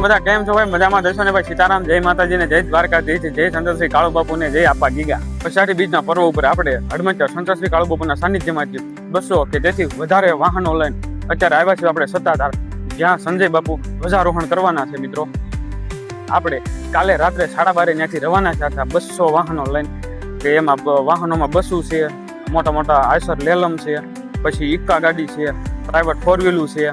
બધા કેમ છો ભાઈ? મજામાં જશો ને ભાઈ? સીતારામ, જય માતાજી ને જય દ્વારકાધીશ, જય સંતશ્રી કાળુ બાપુ ને જય આપા ગીગા. અષાઢી બીજના પર્વ ઉપર આપણે હડમચર સંતશ્રી કાળુ બાપુના સાનિધ્યમાંથી 200 કે તેથી વધારે વાહનો લઈને અત્યારે આવ્યા છીએ આપણે સત્તાધાર, જ્યાં સંજય બાપુ ધ્વજારોહણ કરવાના છે. મિત્રો આપણે કાલે રાત્રે 12:30 ત્યાંથી રવાના થયા હતા 200 વાહનો લઈને, કે એમાં વાહનોમાં બસો છે, મોટા મોટા આઈસર લેલમ છે, પછી ઇક્કા ગાડી છે, પ્રાઇવેટ 4 વ્હીલું છે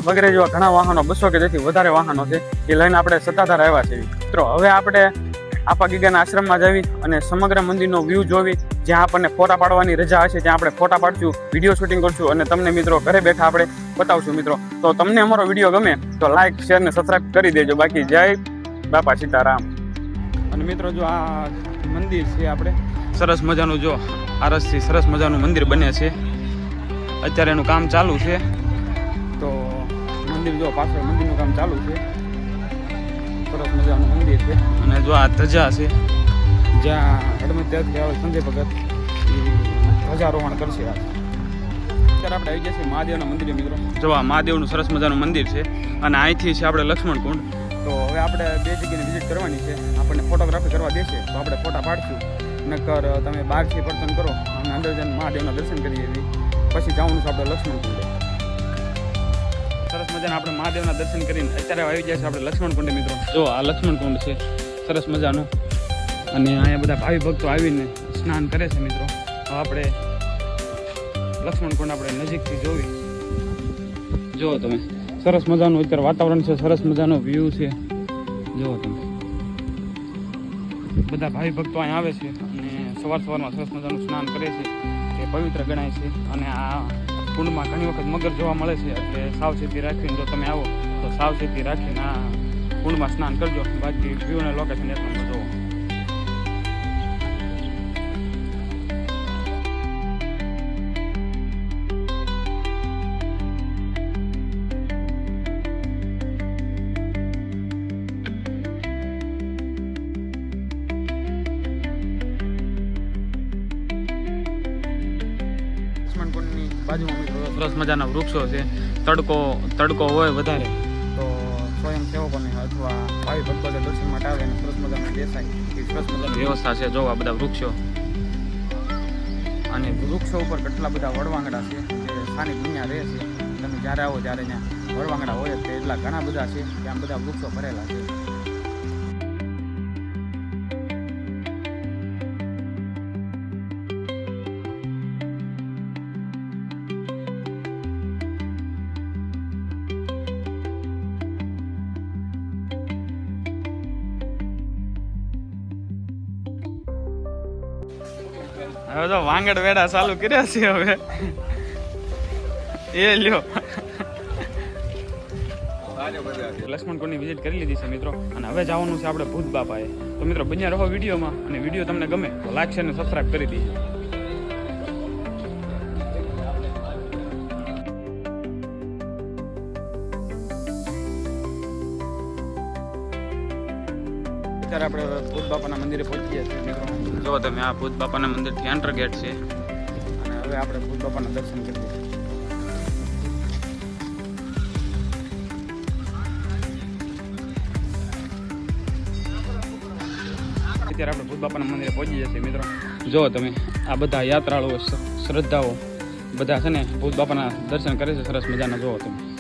વગેરે જેવા ઘણા વાહનો, 200 કે તેથી વધારે વાહનો છે એ લઈને આપણે સત્તાધાર આવ્યા છે. મિત્રો હવે આપણે આપા ગીગાના આશ્રમમાં જવી અને સમગ્ર મંદિરનો વ્યૂ જોવી, જ્યાં આપણને ફોટા પાડવાની રજા હશે ત્યાં આપણે ફોટા પાડશું, વિડીયો શૂટિંગ કરશું અને તમને મિત્રો ઘરે બેઠા આપણે બતાવશું. મિત્રો તો તમને અમારો વિડીયો ગમે તો લાઈક, શેર ને સબસ્ક્રાઈબ કરી દેજો. બાકી જય બાપા સીતારામ. અને મિત્રો જો આ મંદિર છે, આપણે સરસ મજાનું જો આરસથી સરસ મજાનું મંદિર બને છે. અત્યારે એનું કામ ચાલુ છે. તો મંદિર જો પાછળ મંદિરનું કામ ચાલુ છે. સરસ મજાનું મંદિર છે. અને જો આ ધજા છે, જ્યાં હડમતિયાથી આવે સંજય ભગત એ ધ્વજારોહણ કરશે. અત્યારે આપણે આવી ગયા છીએ મહાદેવના મંદિરે. મિત્રો જો આ મહાદેવનું સરસ મજાનું મંદિર છે અને અહીંથી છે આપણે લક્ષ્મણ કુંડ. તો હવે આપણે 2 જગ્યાની વિઝિટ કરવાની છે. આપણને ફોટોગ્રાફી કરવા દેશે તો આપણે ફોટા પાડશું, નકર તમે બહારથી પર્સન કરો અને અંદર જઈને મહાદેવના દર્શન કરીએ પછી જવાનું છે આપણે લક્ષ્મણ કુંડે. સરસ મજાના આપણે મહાદેવના દર્શન કરીને અત્યારે આવી ગયા છે આપણે લક્ષ્મણ કુંડે. મિત્રો જો આ લક્ષ્મણ કુંડ છે સરસ મજાનું, અને અહીંયા બધા ભાવિ ભક્તો આવીને સ્નાન કરે છે. મિત્રો આપણે લક્ષ્મણ કુંડ આપણે નજીકથી જોવી. જુઓ તમે સરસ મજાનું અત્યારે વાતાવરણ છે, સરસ મજાનો વ્યૂ છે. જુઓ તમે બધા ભાવિ ભક્તો અહીંયા આવે છે અને સવારમાં સરસ મજાનું સ્નાન કરે છે, તે પવિત્ર ગણાય છે. અને આ કુંડમાં ઘણી વખત મગર જોવા મળે છે, એટલે સાવચેતી રાખીને જો તમે આવો તો સાવચેતી રાખીને આ કુંડમાં સ્નાન કરજો. બાકી વ્યૂ અને લોકેશન એક નંબર જોવો. કુંડની બાજુમાં મિત્રો સરસ મજાના વૃક્ષો છે. તડકો હોય વધારે તો સ્વયંસેવકોને અથવા ભાવિ ભક્તો દર્શન માટે આવે અને સરસ મજાના બેસાય એ સરસ મજાની વ્યવસ્થા છે. જોવા બધા વૃક્ષો, અને વૃક્ષો ઉપર કેટલા બધા વડવાંગડા છે જે સ્થાનિક દુનિયા રહે છે. તમે જ્યારે આવો ત્યારે ત્યાં વડવાંગડા હોય તે એટલા ઘણા બધા છે, ત્યાં બધા વૃક્ષો ભરેલા છે. હવે તો વાંગડ વેડા ચાલુ કર્યા છે. હવે એ લ્યો લક્ષ્મણ કુંડની વિઝિટ કરી લીધી છે મિત્રો, અને હવે જવાનું છે આપણે ભૂત બાપાએ. તો મિત્રો બન્યા રહો વિડીયોમાં, અને વિડીયો તમને ગમે તો લાઈક, શેર અને સબસ્ક્રાઈબ કરી દીજો. અત્યારે આપણે ભૂત બાપાના મંદિરે પહોંચી ગયા છીએ. મિત્રો જો તમે આ ભૂત બાપાના મંદિરથી એન્ટર ગેટ છે, અને હવે આપણે ભૂત બાપાના દર્શન કરીએ. અત્યારે આપણે ભૂત બાપાના મંદિરે પહોંચી જશે. મિત્રો જો તમે આ બધા યાત્રાળુઓ, શ્રદ્ધાઓ બધા છે ને ભૂત બાપાના દર્શન કરે છે સરસ મજાના. જોવો તમે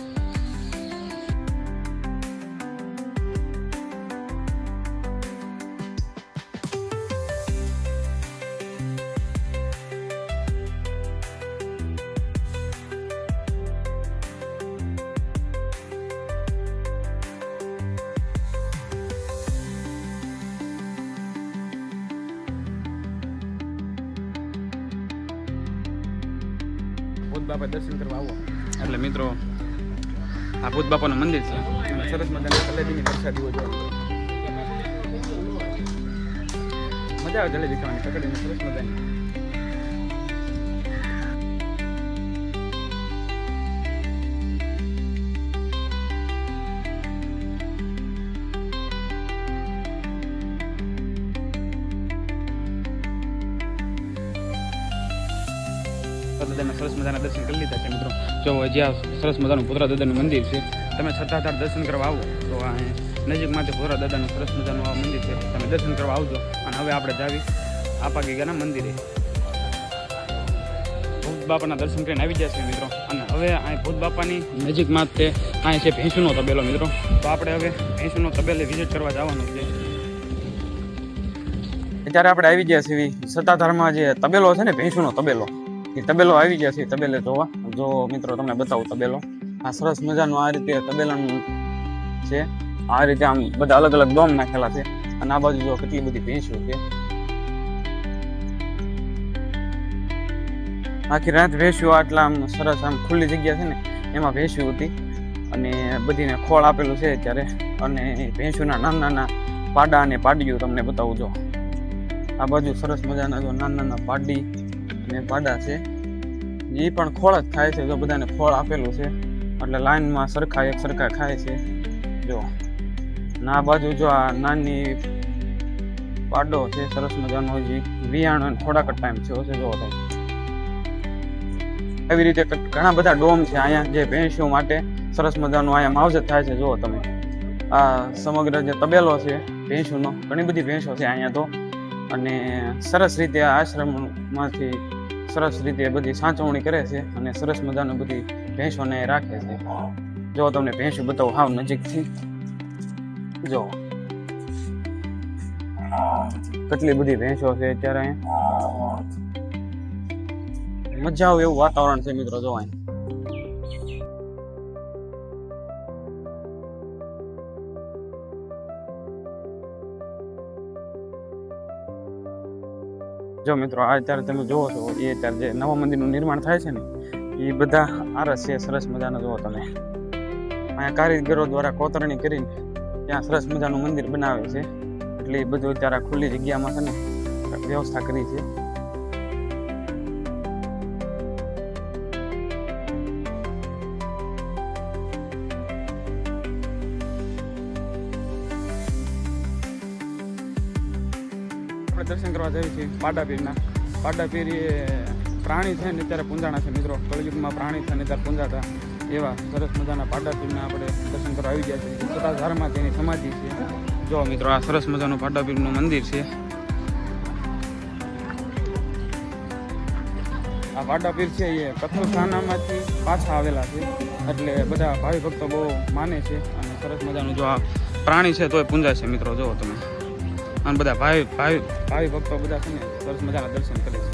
ભૂત બાપા દર્શન કરવા આવો એટલે મિત્રો આ ભૂત બાપાનું મંદિર છે. સરસ મજાની જલેબીની પ્રસાદીઓ જોવા મજા આવે. જલેબી ખાવાની પકડીને સરસ મજાની. દાદાના સરસ મજાના દર્શન કરી લીધા છે મિત્રો. જો જ્યાં સરસ મજાનું ભોરા દાદાનું મંદિર છે, તમે સત્તાધાર દર્શન કરવા આવો તો આ નજીકમાંથી ભોરા દાદાનું સરસ મજાનું આ મંદિર છે, તમે દર્શન કરવા આવજો. અને હવે આપણે જાવી આપા ગીગાના મંદિરે. ભૂત બાપાના દર્શન કરીને આવી ગયા છે મિત્રો. અને હવે અહીં ભૂત બાપાની નજીકમાં જ તે અહીં છે ભેંસુનો તબેલો મિત્રો. તો આપણે હવે ભેંસુનો તબેલે વિઝિટ કરવા જવાનું છે. અત્યારે આપણે આવી ગયા છીએ સત્તાધારમાં જે તબેલો છે ને, ભેંસુનો તબેલો, એ તબેલો આવી ગયા છે તબેલે જોવા. જો મિત્રો તમને બતાવું તબેલો. આ સરસ મજાનું આ રીતે તબેલાનું છે. આ રીતે આમ બધા અલગ અલગ ડોમ નાખેલા છે. અને આ બાજુ જો કેટલી બધી ભેંસો છે. આખી રાત ભેંસ્યું આટલા આમ સરસ આમ ખુલ્લી જગ્યા છે ને એમાં ભેંસ્યું હતી. અને બધીને ખોળ આપેલું છે અત્યારે. અને ભેંસુના નાના નાના પાડા અને પાડીઓ તમને બતાવું. જો આ બાજુ સરસ મજાના જો નાના નાના પાડી અને પાડા છે, એ પણ ખોળ જ ખાય છે. જો બધાને ખોળ આપેલું છે એટલે લાઈનમાં સરખા એક સરખા ખાય છે. જો ના બાજુ જો આ નાની પાડો છે સરસ મજાનો, હજી વિયાણ થોડાક જ ટાઈમ થયો છે. જો તમે એવી રીતે ઘણા બધા ડોમ છે અહીંયા જે ભેંસો માટે સરસ મજાનું અહીંયા માવજત થાય છે. જુઓ તમે આ સમગ્ર જે તબેલો છે ભેંસોનો, ઘણી બધી ભેંસો છે અહીંયા તો. અને સરસ રીતે આ આશ્રમમાંથી સરસ રીતે બધી સાચવણી કરે છે અને સરસ મજાનું બધી ભેંસોને રાખે છે. જો તમને ભેંસો બતાવું હાવ નજીકથી. જો કેટલી બધી ભેંસો છે અત્યારે અહીંયા. મજા આવે એવું વાતાવરણ છે મિત્રો. જો અહીં જો મિત્રો આ અત્યારે તમે જોવો છો એ અત્યારે જે નવા મંદિરનું નિર્માણ થાય છે ને એ બધા આરસ છે સરસ મજાનો. જુઓ તમે અહીંયા કારીગરો દ્વારા કોતરણી કરીને ત્યાં સરસ મજાનું મંદિર બનાવે છે. એટલે એ બધું અત્યારે ખુલ્લી જગ્યામાં છે ને વ્યવસ્થા કરી છે. દર્શન કરવા જઈએ છીએ પાડાપીરના. પાડાપીર એ પ્રાણી છે ને અત્યારે પૂંજાણા છે મિત્રો. કળયુગમાં પ્રાણી છે ને અત્યારે પૂંજાતા એવા સરસ મજાના પાડાપીરના આપણે દર્શન કરવા આવી ગયા છીએ. સત્તાધારમાં તેની સમાધિ છે. જો મિત્રો આ સરસ મજાનું પાડાપીરનું મંદિર છે. આ પાડાપીર છે એ કથલખાનામાંથી પાછા આવેલા છે. એટલે બધા ભાવિ ભક્તો બહુ માને છે. અને સરસ મજાનું જો આ પ્રાણી છે તોય પૂંજાય છે મિત્રો. જુઓ તમે અને બધા ભાવિ ભક્તો બધા છે ને સરસ મજાના દર્શન કરે છે.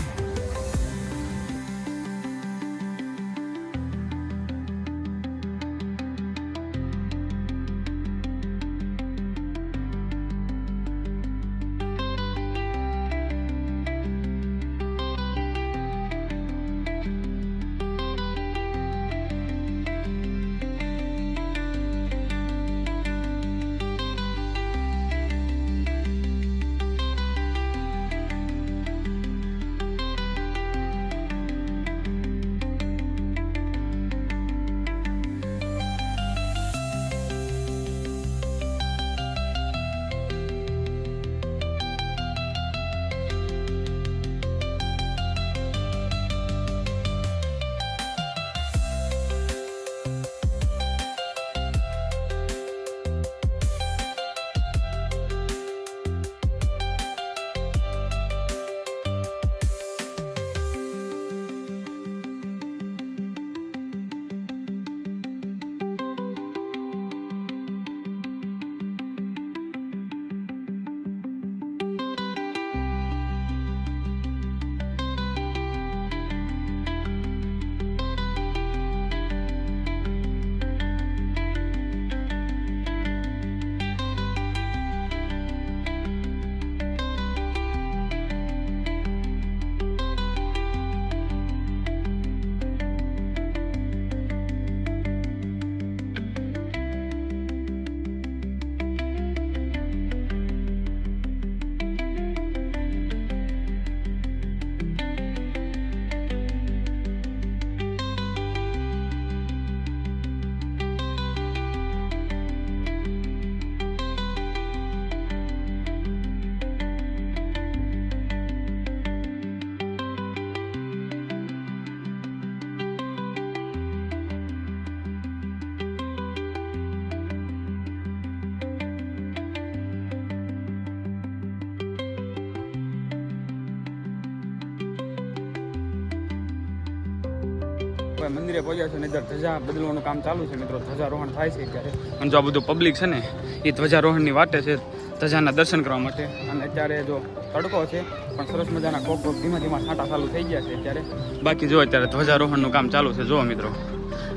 હવે મંદિરે પહોંચ્યા છે ને ઇધર ધજા બદલવાનું કામ ચાલુ છે મિત્રો. ધ્વજારોહણ થાય છે અત્યારે અને જો આ બધું પબ્લિક છે ને એ ધ્વજારોહણની વાટે છે ધજાના દર્શન કરવા માટે. અને અત્યારે જો તડકો છે પણ સરસ મજાના કોક ધીમા ધીમા છાંટા ચાલુ થઈ ગયા છે અત્યારે. બાકી જો અત્યારે ધ્વજારોહણનું કામ ચાલુ છે. જુઓ મિત્રો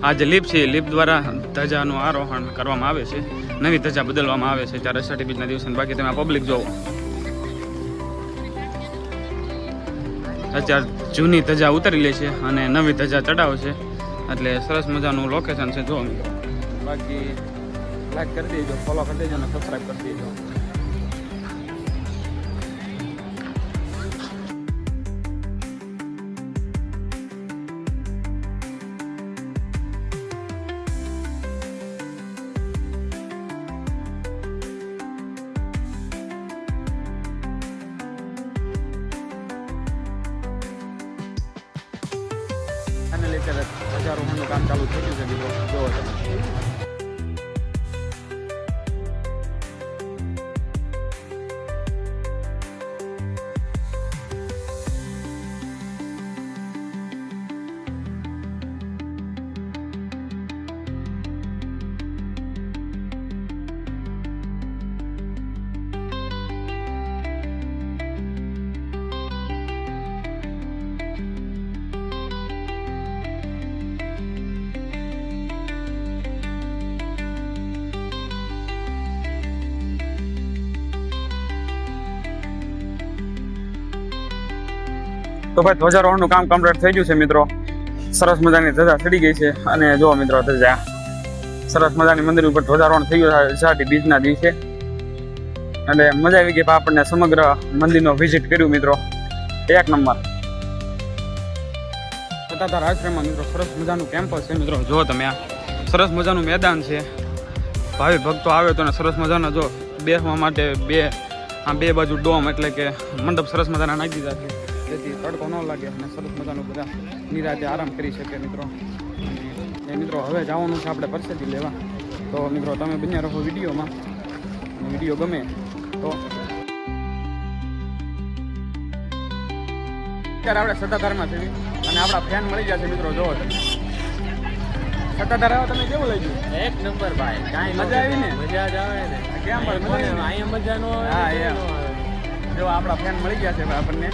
આ જે લીપ છે એ લીપ દ્વારા ધજાનું આરોહણ કરવામાં આવે છે, નવી ધજા બદલવામાં આવે છે ત્યારે અષાઢી બીજના દિવસે. બાકી તમે પબ્લિક જોવો અત્યારે જૂની ધજા ઉતારી લે છે અને નવી ધજા ચડાવે છે એટલે સરસ મજાનું લોકેશન છે. જુઓ મિત્રો બાકી લાઈક કરી દેજો, ફોલો કરી દેજો અને સબસ્ક્રાઈબ કરી દેજો. અત્યારે ધ્વજારોહણનું કામ ચાલુ થઈ ગયું છે મિત્રો. જોવો તમે તો ભાઈ ધ્વજારોહણનું કામ કમ્પ્લીટ થઈ ગયું છે મિત્રો. સરસ મજાની ધજા ચડી ગઈ છે અને જો મિત્રો ધજા સરસ મજાની મંદિર ઉપર ધ્વજારોહણ થઈ ગયું છે અષાઢી બીજના દિવસે. એટલે મજા આવી ગઈ. આપણને સમગ્ર મંદિરનો વિઝિટ કર્યું મિત્રો, એક નંબર. સત્તાધાર આશ્રમમાં મિત્રો સરસ મજાનું કેમ્પસ છે મિત્રો. જો તમે આ સરસ મજાનું મેદાન છે, ભાવિ ભક્તો આવે તો સરસ મજાના જો બેસવા માટે બે બાજુ ડોમ એટલે કે મંડપ સરસ મજાના નાખી દીધા છે જેથી તડકો ન લાગે અને સરસ મજાનું બધા નિરાતે આરામ કરી શકે મિત્રો. એ મિત્રો હવે જવાનું છે આપણે પ્રસાદી લેવા. તો મિત્રો તમે બન્યા રહો વિડીયોમાં. વિડીયો ગમે તો અત્યારે આપણે સત્તાધારમાં છે અને આપણા ફેન મળી ગયા છે મિત્રો. જોવો તમે સત્તાધાર આવ્યો, તમે કેવું લાગ્યું? એક નંબર ભાઈ, કાંઈ મજા આવી ને? મજા જ આવે ને. કેમ ભાઈ મજા આવી? અહીંયા મજા નો આવે. હા એમ જો આપણા ફેન મળી ગયા છે આપણને.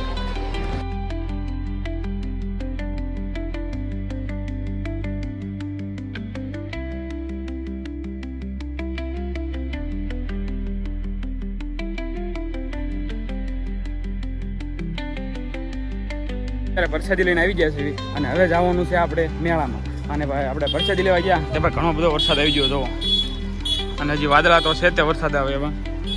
પ્રસાદી લઈને આવી ગયા છે અને હવે જવાનું છે આપણે મેળામાં. અને ભાઈ આપણે પ્રસાદી લેવા ગયા તે ભાઈ ઘણો બધો વરસાદ આવી ગયો જોવો. અને હજી વાદળા તો છે તે વરસાદ આવે એવા,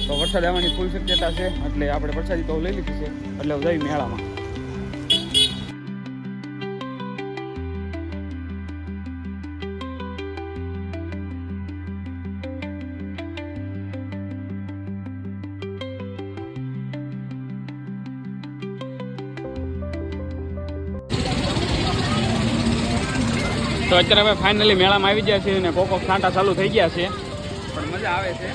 તો વરસાદ આવવાની ફૂલ શક્યતા છે એટલે આપણે પ્રસાદી તો લઈ લીધી છે એટલે જઈ મેળામાં. તો અત્યારે હવે ફાઇનલી મેળામાં આવી ગયા છે અને કોકો છાંટા ચાલુ થઈ ગયા છે પણ મજા આવે છે.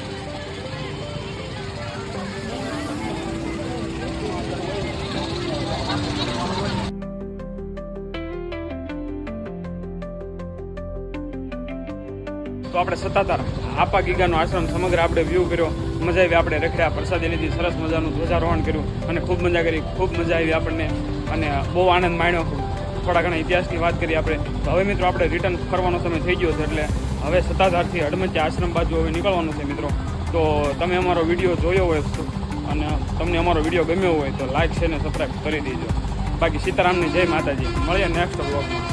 તો આપણે સત્તાધાર આપા ગીગાનો આશ્રમ સમગ્ર આપણે વ્યૂ કર્યો, મજા આવી. આપણે રખડ્યા, પ્રસાદી લીધી, સરસ મજાનું ધ્વજારોહણ કર્યું અને ખૂબ મજા કરી, ખૂબ મજા આવી આપણને અને બહુ આનંદ માણ્યો. થોડા ઘણા ઇતિહાસની વાત કરીએ આપણે તો હવે મિત્રો આપણે રિટર્ન ફરવાનો સમય થઈ ગયો છે એટલે હવે સત્તાધારથી હડમતિયા આશ્રમ બાજુ હવે નીકળવાનું છે મિત્રો. તો તમે અમારો વિડીયો જોયો હોય અને તમને અમારો વિડીયો ગમ્યો હોય તો લાઈક છે ને સબસ્ક્રાઈબ કરી દેજો. બાકી સીતારામની જય માતાજી. મળીએ નેક્સ્ટ વ્લોગમાં.